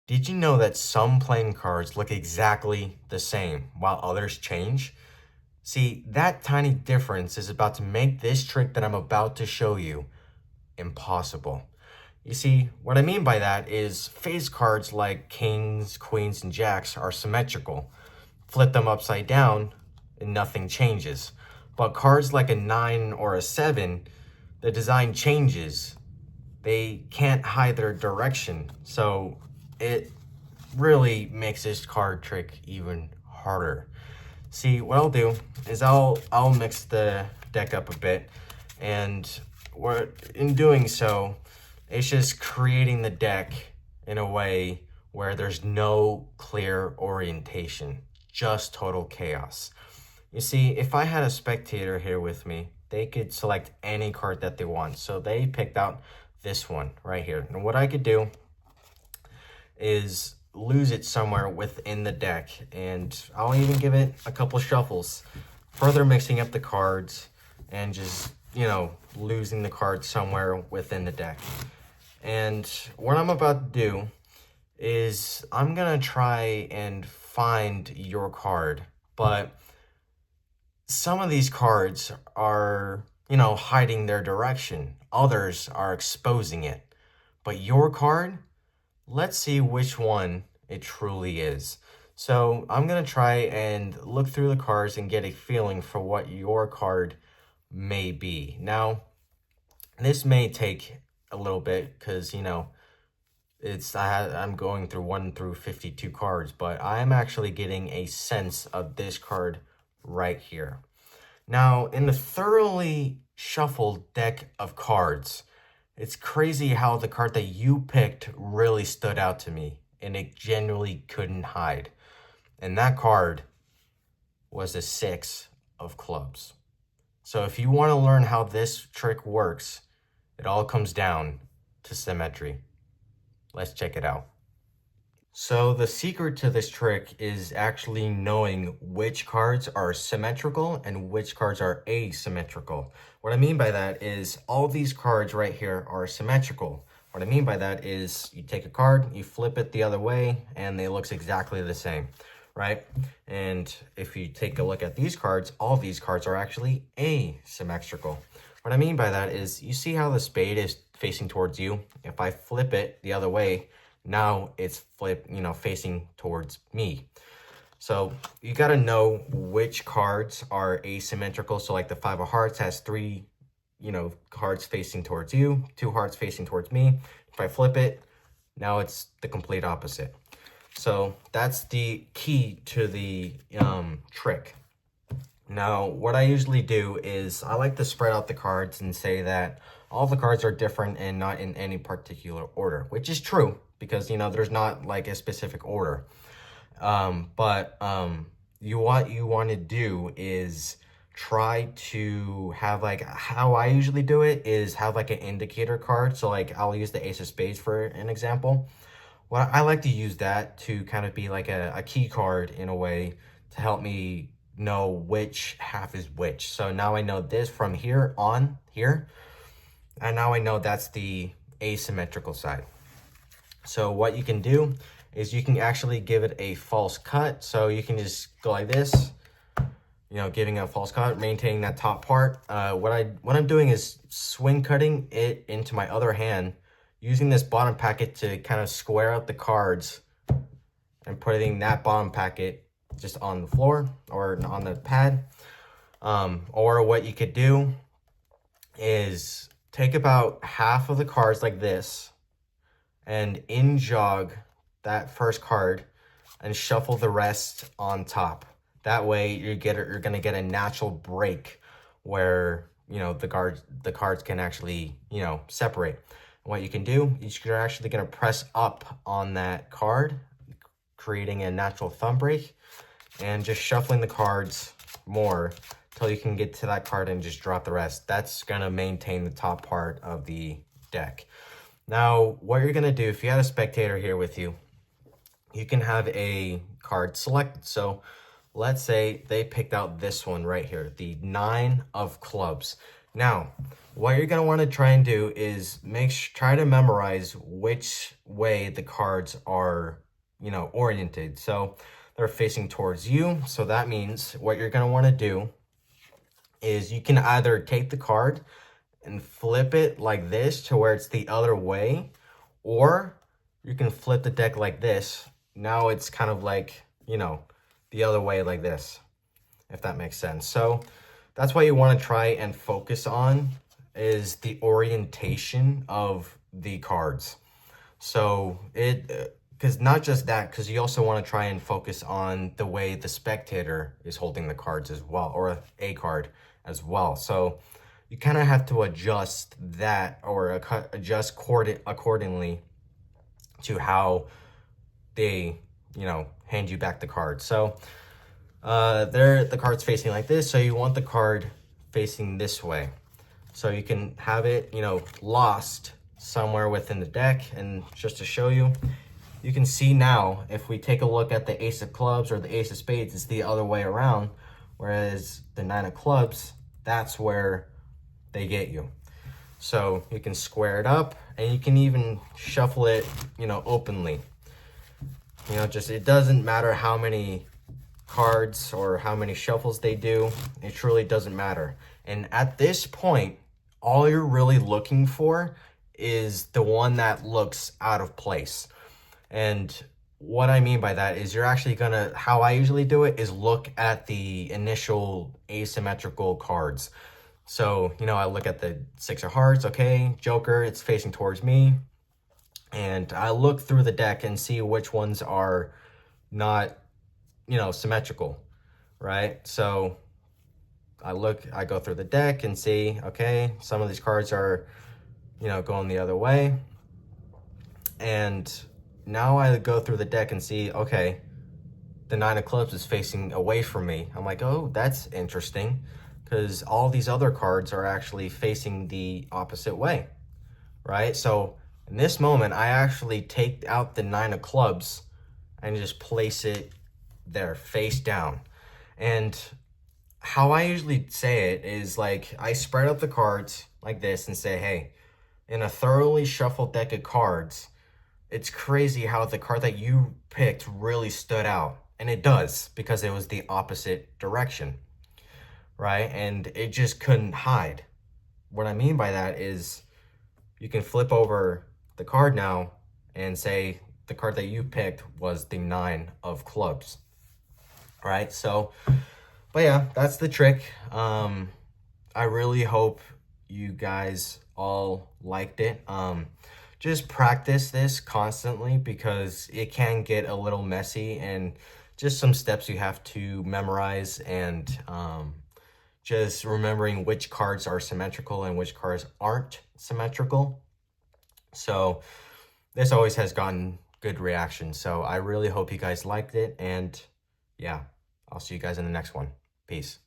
Did you know that some playing cards look exactly the same while others change? See, that tiny difference is about to make this trick that I'm about to show you impossible. You see, what I mean by that is face cards like kings, queens, and jacks are symmetrical. Flip them upside down and nothing changes. But cards like a 9 or a 7, the design changes. They can't hide their direction. So it really makes this card trick even harder. See, what I'll do is I'll mix the deck up a bit, and what in doing so, it's just creating the deck in a way where there's no clear orientation, just total chaos. You see, if I had a spectator here with me, they could select any card that they want. So they picked out this one right here. And what I could do is lose it somewhere within the deck, and I'll even give it a couple shuffles, further mixing up the cards and just, losing the cards somewhere within the deck. And what I'm about to do is I'm gonna try and find your card, but some of these cards are, hiding their direction. Others are exposing it. But your card, let's see which one it truly is. So I'm going to try and look through the cards and get a feeling for what your card may be. Now, this may take a little bit because, I'm going through 1 through 52 cards, but I'm actually getting a sense of this card right here. Now, in the thoroughly shuffled deck of cards, it's crazy how the card that you picked really stood out to me, and it genuinely couldn't hide. And that card was the 6 of clubs. So if you want to learn how this trick works, it all comes down to symmetry. Let's check it out. So the secret to this trick is actually knowing which cards are symmetrical and which cards are asymmetrical. What I mean by that is all these cards right here are symmetrical. What I mean by that is you take a card, you flip it the other way, and it looks exactly the same, right? And if you take a look at these cards, all these cards are actually asymmetrical. What I mean by that is you see how the spade is facing towards you? If I flip it the other way, now it's facing towards me. So you got to know which cards are asymmetrical. So like the 5 of hearts has 3, cards facing towards you, 2 hearts facing towards me. If I flip it, now it's the complete opposite. So that's the key to the trick. Now, what I usually do is I like to spread out the cards and say that all the cards are different and not in any particular order, which is true because, there's not like a specific order. What you want to do is try to have like, how I usually do it is have like an indicator card. So like I'll use the Ace of Spades for an example. Well, I like to use that to kind of be like a key card in a way to help me know which half is which. So now I know this from here on here, and now I know that's the asymmetrical side. So what you can do is you can actually give it a false cut. So you can just go like this, giving a false cut, maintaining that top part. What I'm doing is swing cutting it into my other hand, using this bottom packet to kind of square out the cards and putting that bottom packet just on the floor or on the pad. Or what you could do is take about half of the cards like this and in jog that first card and shuffle the rest on top. That way you're gonna get a natural break where the cards can actually separate. And what you can do is you're actually gonna press up on that card, creating a natural thumb break, and just shuffling the cards more till you can get to that card and just drop the rest. That's gonna maintain the top part of the deck. Now, what you're gonna do, if you had a spectator here with you, you can have a card selected. So let's say they picked out this one right here, the 9 of clubs. Now, what you're going to want to try and do is try to memorize which way the cards are, oriented. So they're facing towards you. So that means what you're going to want to do is you can either take the card and flip it like this to where it's the other way, or you can flip the deck like this. Now it's kind of like, the other way like this, if that makes sense. So that's what you want to try and focus on, is the orientation of the cards. So because not just that, because you also want to try and focus on the way the spectator is holding the cards as well, or a card as well. So you kind of have to adjust that, or adjust accordingly to how they, hand you back the card. So the card's facing like this, so you want the card facing this way. So you can have it, lost somewhere within the deck. And just to show you, you can see now, if we take a look at the Ace of Clubs or the Ace of Spades, it's the other way around, whereas the Nine of Clubs, that's where they get you. So you can square it up, and you can even shuffle it, openly. It doesn't matter how many cards or how many shuffles they do. It truly doesn't matter. And at this point, all you're really looking for is the one that looks out of place. And what I mean by that is you're actually how I usually do it is look at the initial asymmetrical cards. So, I look at the Six of Hearts, okay, Joker, it's facing towards me. And I look through the deck and see which ones are not, symmetrical, right? So I go through the deck and see, okay, some of these cards are, going the other way. And now I go through the deck and see, okay, the Nine of Clubs is facing away from me. I'm like, oh, that's interesting, because all these other cards are actually facing the opposite way, right? So in this moment, I actually take out the Nine of Clubs and just place it there, face down. And how I usually say it is like, I spread out the cards like this and say, hey, in a thoroughly shuffled deck of cards, it's crazy how the card that you picked really stood out. And it does, because it was the opposite direction, right? And it just couldn't hide. What I mean by that is you can flip over the card now and say the card that you picked was the Nine of Clubs, right? So, but yeah, that's the trick. I really hope you guys all liked it. Just practice this constantly, because it can get a little messy, and just some steps you have to memorize, and just remembering which cards are symmetrical and which cards aren't symmetrical. So this always has gotten good reaction. So I really hope you guys liked it, and yeah, I'll see you guys in the next one. Peace.